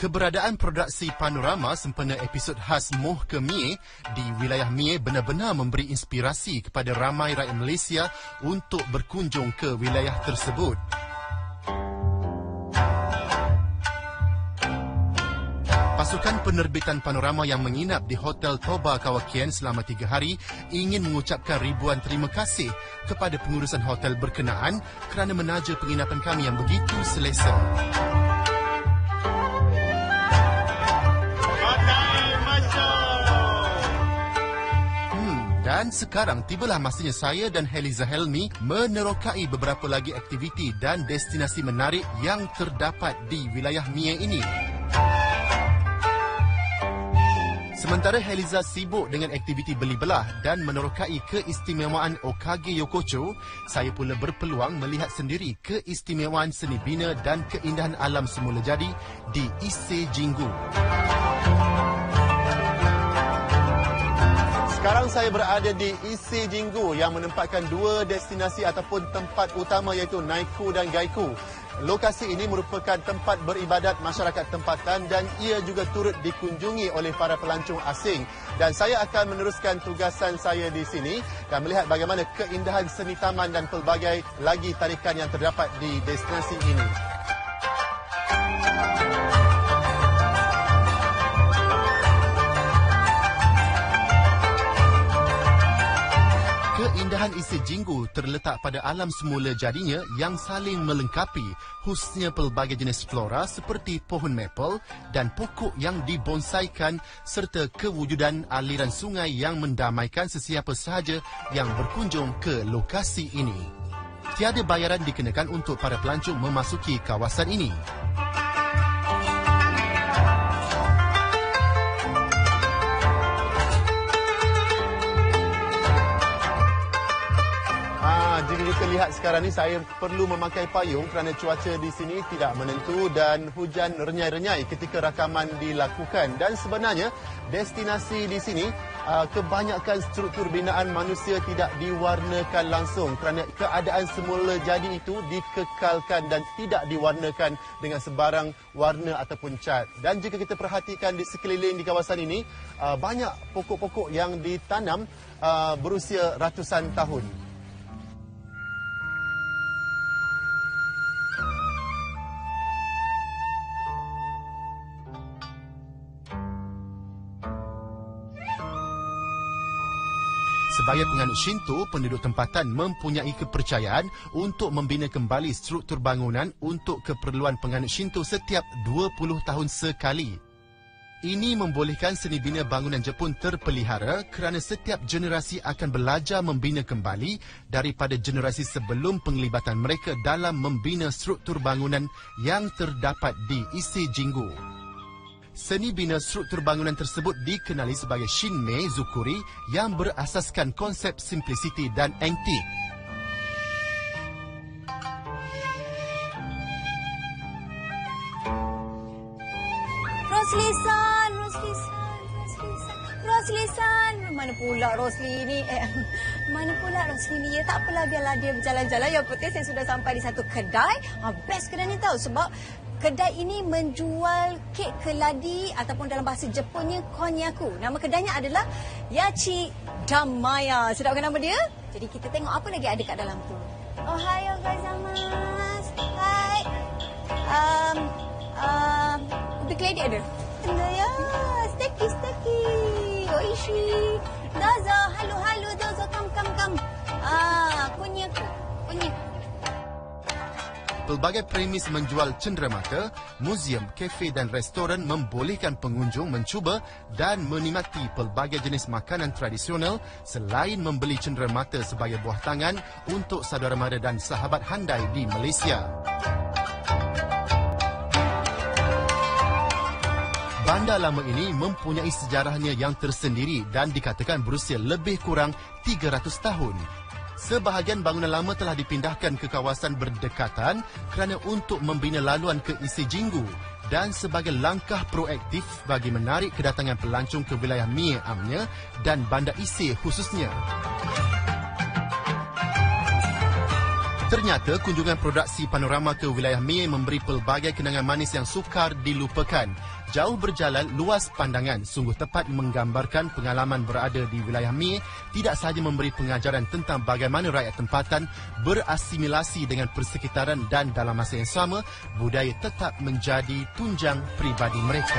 Keberadaan produksi panorama sempena episod khas Moh ke Mie di wilayah Mie benar-benar memberi inspirasi kepada ramai rakyat Malaysia untuk berkunjung ke wilayah tersebut. Pasukan penerbitan panorama yang menginap di Hotel Toba Kawakian selama 3 hari ingin mengucapkan ribuan terima kasih kepada pengurusan hotel berkenaan kerana menaja penginapan kami yang begitu selesa. Dan sekarang tibalah masanya saya dan Heliza Helmi menerokai beberapa lagi aktiviti dan destinasi menarik yang terdapat di wilayah Mie ini. Sementara Heliza sibuk dengan aktiviti beli belah dan menerokai keistimewaan Okage Yokocho, saya pula berpeluang melihat sendiri keistimewaan seni bina dan keindahan alam semula jadi di Ise Jinggu. Sekarang saya berada di Ise Jinggu yang menempatkan dua destinasi ataupun tempat utama iaitu Naiku dan Gaiku. Lokasi ini merupakan tempat beribadat masyarakat tempatan dan ia juga turut dikunjungi oleh para pelancong asing. Dan saya akan meneruskan tugasan saya di sini dan melihat bagaimana keindahan seni taman dan pelbagai lagi tarikan yang terdapat di destinasi ini. Keindahan Ise Jinggu terletak pada alam semula jadinya yang saling melengkapi, khususnya pelbagai jenis flora seperti pohon maple dan pokok yang dibonsaikan serta kewujudan aliran sungai yang mendamaikan sesiapa sahaja yang berkunjung ke lokasi ini. Tiada bayaran dikenakan untuk para pelancong memasuki kawasan ini. Jika kita lihat sekarang ni, saya perlu memakai payung kerana cuaca di sini tidak menentu dan hujan renyai-renyai ketika rakaman dilakukan. Dan sebenarnya destinasi di sini kebanyakan struktur binaan manusia tidak diwarnakan langsung kerana keadaan semula jadi itu dikekalkan dan tidak diwarnakan dengan sebarang warna ataupun cat. Dan jika kita perhatikan di sekeliling di kawasan ini, banyak pokok-pokok yang ditanam berusia ratusan tahun. Sebagai penganut Shinto, penduduk tempatan mempunyai kepercayaan untuk membina kembali struktur bangunan untuk keperluan penganut Shinto setiap 20 tahun sekali. Ini membolehkan seni bina bangunan Jepun terpelihara kerana setiap generasi akan belajar membina kembali daripada generasi sebelum penglibatan mereka dalam membina struktur bangunan yang terdapat di Ise Jinggu. Seni bina struktur bangunan tersebut dikenali sebagai Shinmei Zukuri yang berasaskan konsep simplicity dan antik. Rosli-san. Mana pula Rosli ni? Mana pula Rosli ni? Ya tak apalah, biarlah dia berjalan-jalan. Yang penting saya sudah sampai di satu kedai. Best kedai ni tahu sebab kedai ini menjual kek keladi ataupun dalam bahasa Jepunnya konnyaku. Nama kedainya adalah Yachi Damaya. Sedap kan nama dia? Jadi kita tengok apa lagi ada kat dalam tu. Ohayo gozaimasu. Hai. Ubi keladi ada? Ya, steki. Oishi. Dozo, halu, dozo, kam. Konnyaku. Pelbagai premis menjual cenderamata, muzium, kafe dan restoran membolehkan pengunjung mencuba dan menikmati pelbagai jenis makanan tradisional selain membeli cenderamata sebagai buah tangan untuk saudara mara dan sahabat handai di Malaysia. Bandar lama ini mempunyai sejarahnya yang tersendiri dan dikatakan berusia lebih kurang 300 tahun. Sebahagian bangunan lama telah dipindahkan ke kawasan berdekatan kerana untuk membina laluan ke Ise Jinggu dan sebagai langkah proaktif bagi menarik kedatangan pelancong ke wilayah Mie amnya dan Bandar Ise khususnya. Ternyata kunjungan produksi panorama ke wilayah Mie memberi pelbagai kenangan manis yang sukar dilupakan. Jauh berjalan, luas pandangan sungguh tepat menggambarkan pengalaman berada di wilayah Mie tidak sahaja memberi pengajaran tentang bagaimana rakyat tempatan berasimilasi dengan persekitaran dan dalam masa yang sama, budaya tetap menjadi tunjang peribadi mereka.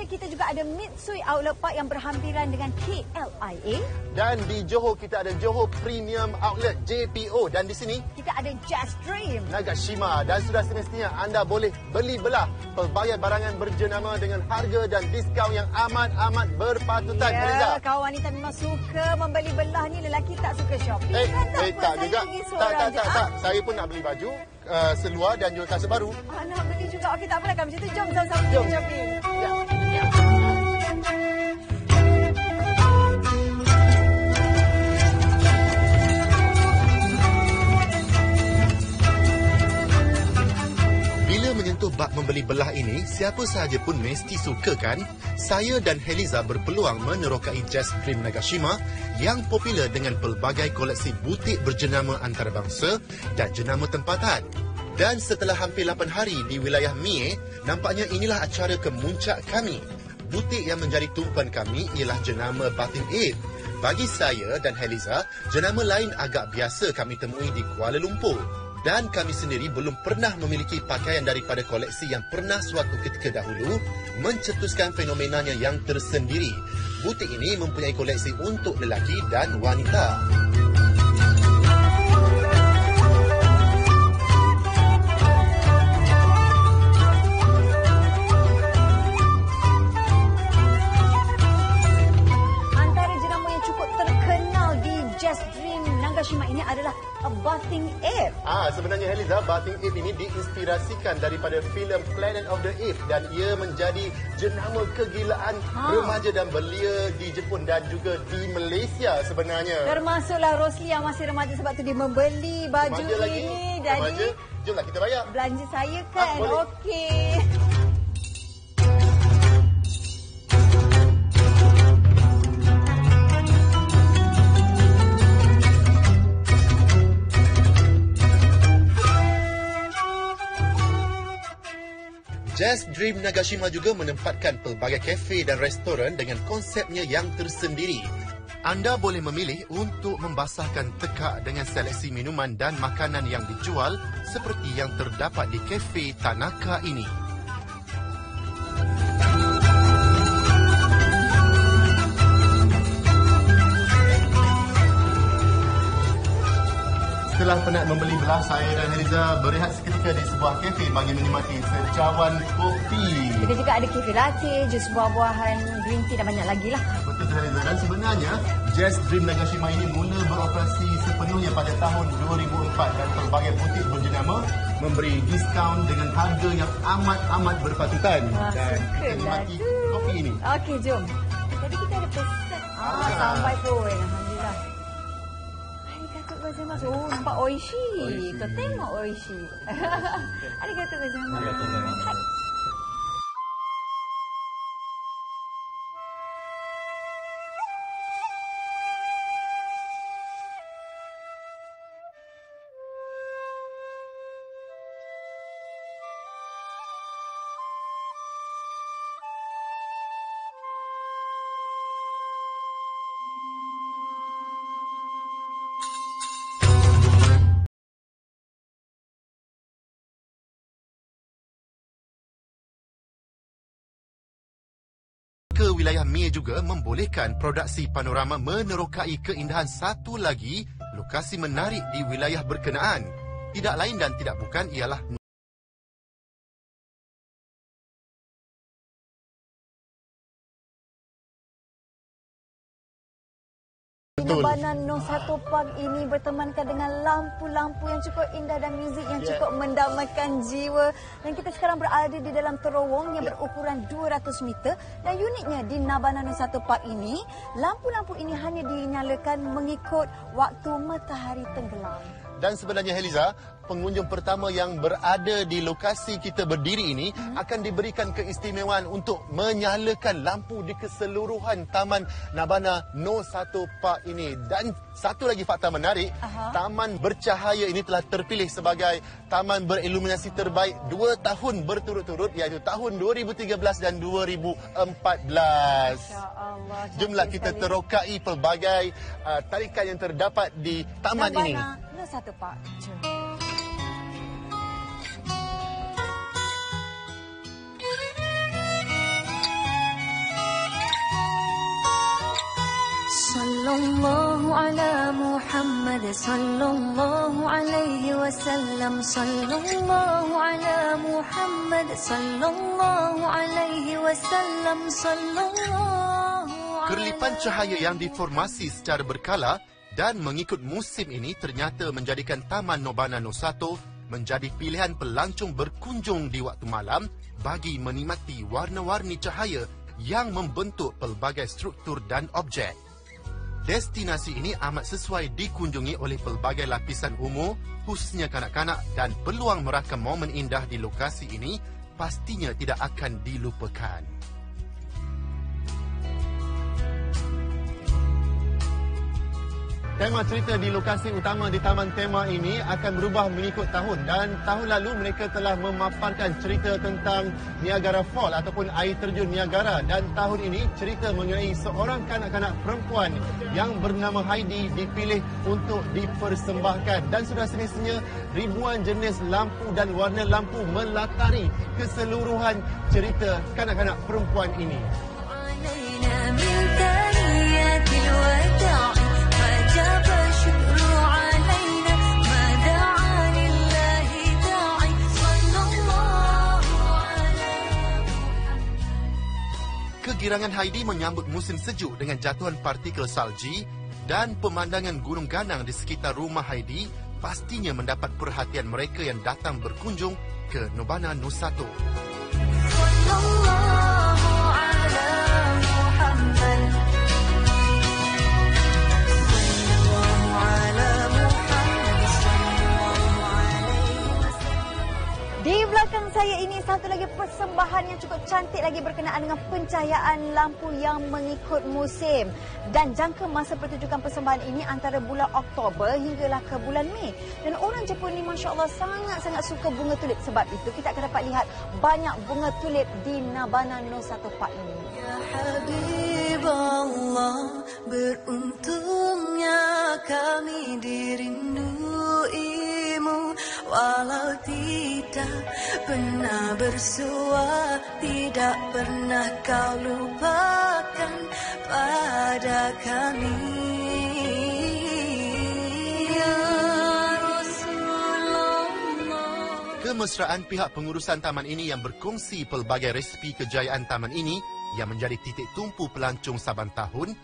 Kita juga ada Mitsui Outlet Park yang berhampiran dengan KLIA. Dan di Johor kita ada Johor Premium Outlet JPO. Dan di sini kita ada Just Dream Nagashima. Dan sudah semestinya anda boleh beli belah pelbagai barangan berjenama dengan harga dan diskaun yang amat berpatutan. Ya, kawan wanita memang suka membeli belah ni. Lelaki tak suka shopping. Tak juga. Tak. Saya pun nak beli baju seluar dan juga kasut baru. Nak beli juga. Okey, tak apalah kan macam tu. Jom sama-sama pergi shopping. Ya. Bila menyentuh bab membeli belah ini, siapa sahaja pun mesti suka kan? Saya dan Heliza berpeluang menerokai Just Dream Nagashima yang popular dengan pelbagai koleksi butik berjenama antarabangsa dan jenama tempatan. Dan setelah hampir 8 hari di wilayah Mie, nampaknya inilah acara kemuncak kami. Butik yang menjadi tumpuan kami ialah jenama Batin Aid. Bagi saya dan Heliza, jenama lain agak biasa kami temui di Kuala Lumpur. Dan kami sendiri belum pernah memiliki pakaian daripada koleksi yang pernah suatu ketika dahulu mencetuskan fenomenanya yang tersendiri. Butik ini mempunyai koleksi untuk lelaki dan wanita. Nagashima ini adalah Bathing Ape. Sebenarnya Heliza, Bathing Ape ini diinspirasikan daripada filem Planet of the Apes dan ia menjadi jenama kegilaan remaja dan belia di Jepun dan juga di Malaysia sebenarnya. Termasuklah Rosli yang masih remaja sebab tu dia membeli baju remaja ini. Lagi. Jadi, remaja, jomlah kita bayar. Belanja saya kan? Okey. Just Dream Nagashima juga menempatkan pelbagai kafe dan restoran dengan konsepnya yang tersendiri. Anda boleh memilih untuk membasahkan tekak dengan seleksi minuman dan makanan yang dijual seperti yang terdapat di kafe Tanaka ini. Setelah penat membeli belah, saya dan Heliza berehat seketika di sebuah kafe bagi menikmati secawan kopi. Kita juga ada kafe latte, jus buah-buahan, green tea dan banyak lagi lah. Betul Heliza. Dan sebenarnya, Just Dream Nagashima ini mula beroperasi sepenuhnya pada tahun 2004 dan pelbagai butik berjenama memberi diskaun dengan harga yang amat berpatutan. Dan kita nikmati kopi ini. Okey, jom. Tadi kita ada pesan. Sampai pun. Alhamdulillah. Oh, nampak oishi. Kau tengok oishi. Arigatou gozaimasu. Ke wilayah Mie juga membolehkan produksi panorama menerokai keindahan satu lagi lokasi menarik di wilayah berkenaan. Tidak lain dan tidak bukan ialah Betul. Nobana No 1 Park ini bertemankan dengan lampu-lampu yang cukup indah dan muzik yang cukup mendamaikan jiwa. Dan kita sekarang berada di dalam terowong yang berukuran 200 meter. Dan uniknya di Nobana No 1 Park ini, lampu-lampu ini hanya dinyalakan mengikut waktu matahari tenggelam. Dan sebenarnya Heliza, pengunjung pertama yang berada di lokasi kita berdiri ini akan diberikan keistimewaan untuk menyalakan lampu di keseluruhan Taman Nobana No 1 Park ini. Dan satu lagi fakta menarik, taman bercahaya ini telah terpilih sebagai taman beriluminasi terbaik 2 tahun berturut-turut, iaitu tahun 2013 dan 2014. Allah, Jumlah kita terokai pelbagai tarikan yang terdapat di taman ini. Nobana No 1 Park. Sallallahu ala Muhammad sallallahu alaihi wasallam, sallallahu ala Muhammad sallallahu alaihi wasallam, sallallahu. Kerlipan cahaya yang diformasi secara berkala dan mengikut musim ini ternyata menjadikan Taman Nobana No 1 menjadi pilihan pelancong berkunjung di waktu malam bagi menikmati warna-warni cahaya yang membentuk pelbagai struktur dan objek. Destinasi ini amat sesuai dikunjungi oleh pelbagai lapisan umur, khususnya kanak-kanak, dan peluang merakam momen indah di lokasi ini pastinya tidak akan dilupakan. Tema cerita di lokasi utama di Taman Tema ini akan berubah mengikut tahun, dan tahun lalu mereka telah memaparkan cerita tentang Niagara Falls ataupun air terjun Niagara, dan tahun ini cerita mengenai seorang kanak-kanak perempuan yang bernama Heidi dipilih untuk dipersembahkan, dan sudah semestinya ribuan jenis lampu dan warna lampu melatari keseluruhan cerita kanak-kanak perempuan ini. Kegirangan Heidi menyambut musim sejuk dengan jatuhan partikel salji dan pemandangan Gunung Ganang di sekitar rumah Heidi pastinya mendapat perhatian mereka yang datang berkunjung ke Nobana No 1. Di belakang saya ini satu lagi persembahan yang cukup cantik lagi berkenaan dengan pencahayaan lampu yang mengikut musim. Dan jangka masa pertunjukan persembahan ini antara bulan Oktober hinggalah ke bulan Mei. Dan orang Jepun ni Masya Allah sangat-sangat suka bunga tulip. Sebab itu kita akan dapat lihat banyak bunga tulip di Nobana No 1 Park ini. Ya Habib Allah, beruntungnya kami dirinduimu. Walau tidak pernah bersua, tidak pernah kau lupakan pada kami. Ya Rasulullah. Kemesraan pihak pengurusan taman ini yang berkongsi pelbagai resipi kejayaan taman ini yang menjadi titik tumpu pelancong saban tahun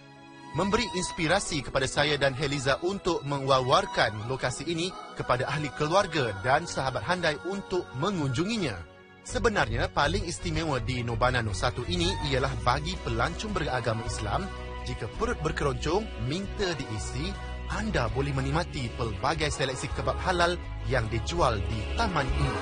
memberi inspirasi kepada saya dan Heliza untuk mewawarkan lokasi ini kepada ahli keluarga dan sahabat handai untuk mengunjunginya. Sebenarnya paling istimewa di Nobana No 1 ini ialah bagi pelancong beragama Islam, jika perut berkeroncong minta diisi, anda boleh menikmati pelbagai seleksi kebab halal yang dijual di taman ini.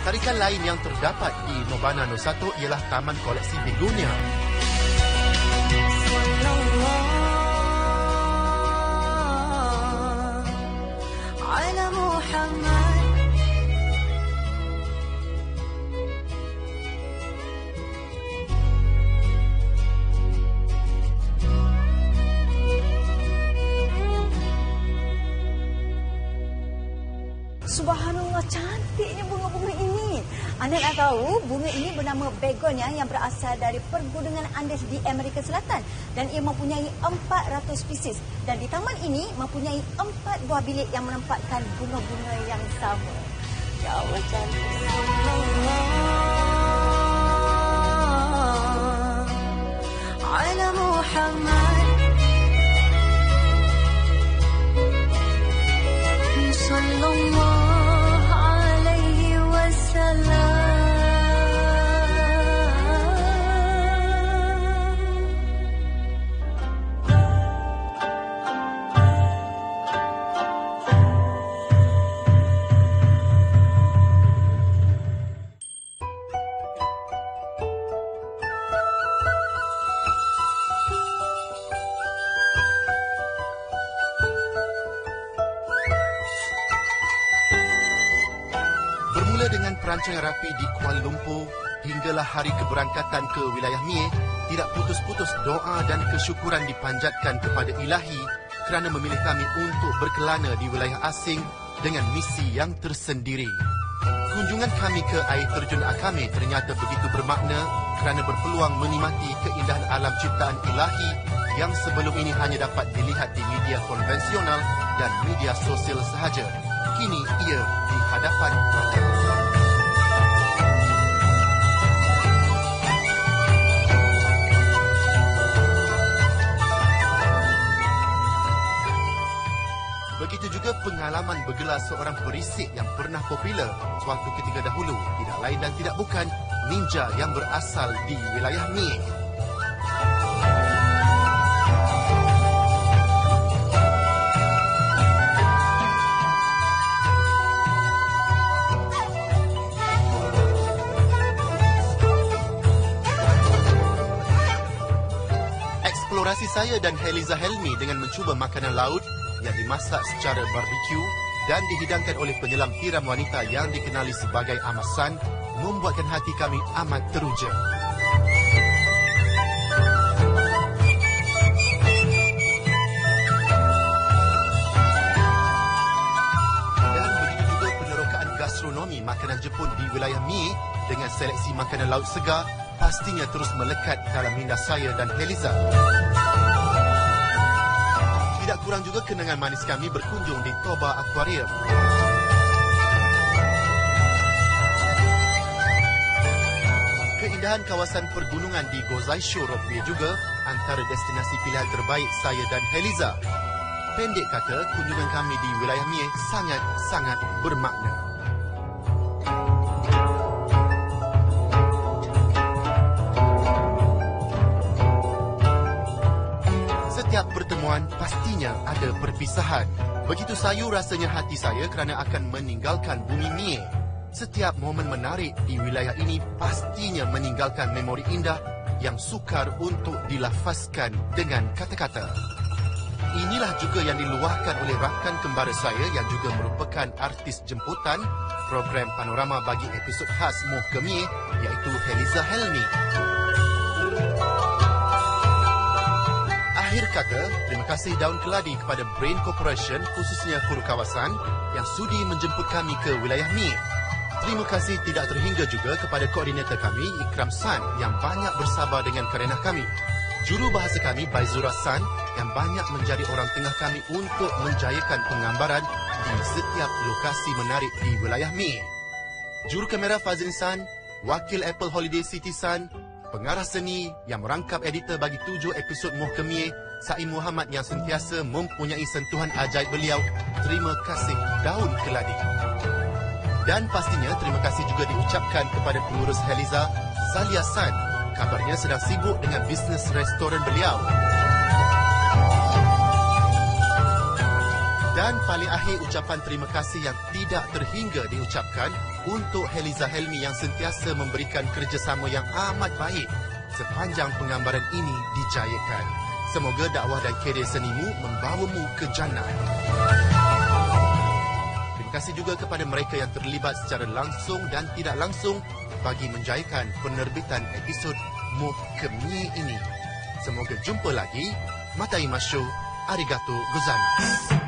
Tarikan lain yang terdapat di Nobana No 1 ialah Taman Koleksi Begonia. Subhanallah, cantiknya bunga-bunga ini. Anda nak tahu, bunga ini bernama begonia yang berasal dari pergunungan Andes di Amerika Selatan. Dan ia mempunyai 400 spesies. Dan di taman ini mempunyai 4 buah bilik yang menempatkan bunga-bunga yang sama. Ya Allah, cantik. على محمد صلى الله عليه وسلم. Bermula dengan perancangan rapi di Kuala Lumpur hinggalah hari keberangkatan ke wilayah Mie, tidak putus-putus doa dan kesyukuran dipanjatkan kepada Ilahi kerana memilih kami untuk berkelana di wilayah asing dengan misi yang tersendiri. Kunjungan kami ke air terjun Akame ternyata begitu bermakna kerana berpeluang menikmati keindahan alam ciptaan Ilahi yang sebelum ini hanya dapat dilihat di media konvensional dan media sosial sahaja. Kini ia di hadapan mata. Begitu juga pengalaman bergelar seorang perisik yang pernah popular suatu ketika dahulu, tidak lain dan tidak bukan ninja yang berasal di wilayah Mie. Eksplorasi saya dan Heliza Helmi dengan mencuba makanan laut yang dimasak secara barbecue dan dihidangkan oleh penyelam tiram wanita yang dikenali sebagai Amasan membuatkan hati kami amat teruja. Dan begitu juga penerokaan gastronomi makanan Jepun di wilayah Mie dengan seleksi makanan laut segar pastinya terus melekat dalam minda saya dan Heliza. Tidak kurang juga kenangan manis kami berkunjung di Toba Aquarium. Keindahan kawasan pergunungan di Gozaisho Rockaway juga antara destinasi pilihan terbaik saya dan Heliza. Pendek kata, kunjungan kami di wilayah Mie sangat-sangat bermakna. Setiap pertemuan pastinya ada perpisahan. Begitu sayu rasanya hati saya kerana akan meninggalkan bumi Mie. Setiap momen menarik di wilayah ini pastinya meninggalkan memori indah yang sukar untuk dilafazkan dengan kata-kata. Inilah juga yang diluahkan oleh rakan kembara saya yang juga merupakan artis jemputan program panorama bagi episod khas Moh ke Mie, iaitu Heliza Helmi. Akhir kata, terima kasih Daun Keladi kepada Brain Corporation khususnya Kuru Kawasan yang sudi menjemput kami ke wilayah Mie. Terima kasih tidak terhingga juga kepada koordinator kami Ikram San yang banyak bersabar dengan kerenah kami. Juru bahasa kami Baizura San yang banyak menjadi orang tengah kami untuk menjayakan penggambaran di setiap lokasi menarik di wilayah Mie. Juru kamera Fazlin San, wakil Apple Holiday City San, pengarah seni yang merangkap editor bagi 7 episod Moh ke Mie, Saim Muhammad yang sentiasa mempunyai sentuhan ajaib beliau. Terima kasih Daun Keladi. Dan pastinya terima kasih juga diucapkan kepada pengurus Heliza, Zalia San. Kabarnya sedang sibuk dengan bisnes restoran beliau. Dan paling akhir ucapan terima kasih yang tidak terhingga diucapkan untuk Heliza Helmi yang sentiasa memberikan kerjasama yang amat baik sepanjang penggambaran ini dijayakan. Semoga dakwah dan kerjaya senimu membawamu ke jannah. Terima kasih juga kepada mereka yang terlibat secara langsung dan tidak langsung bagi menjayakan penerbitan episod Moh ke Mie ini. Semoga jumpa lagi. Matai Masyo. Arigato gozaimasu.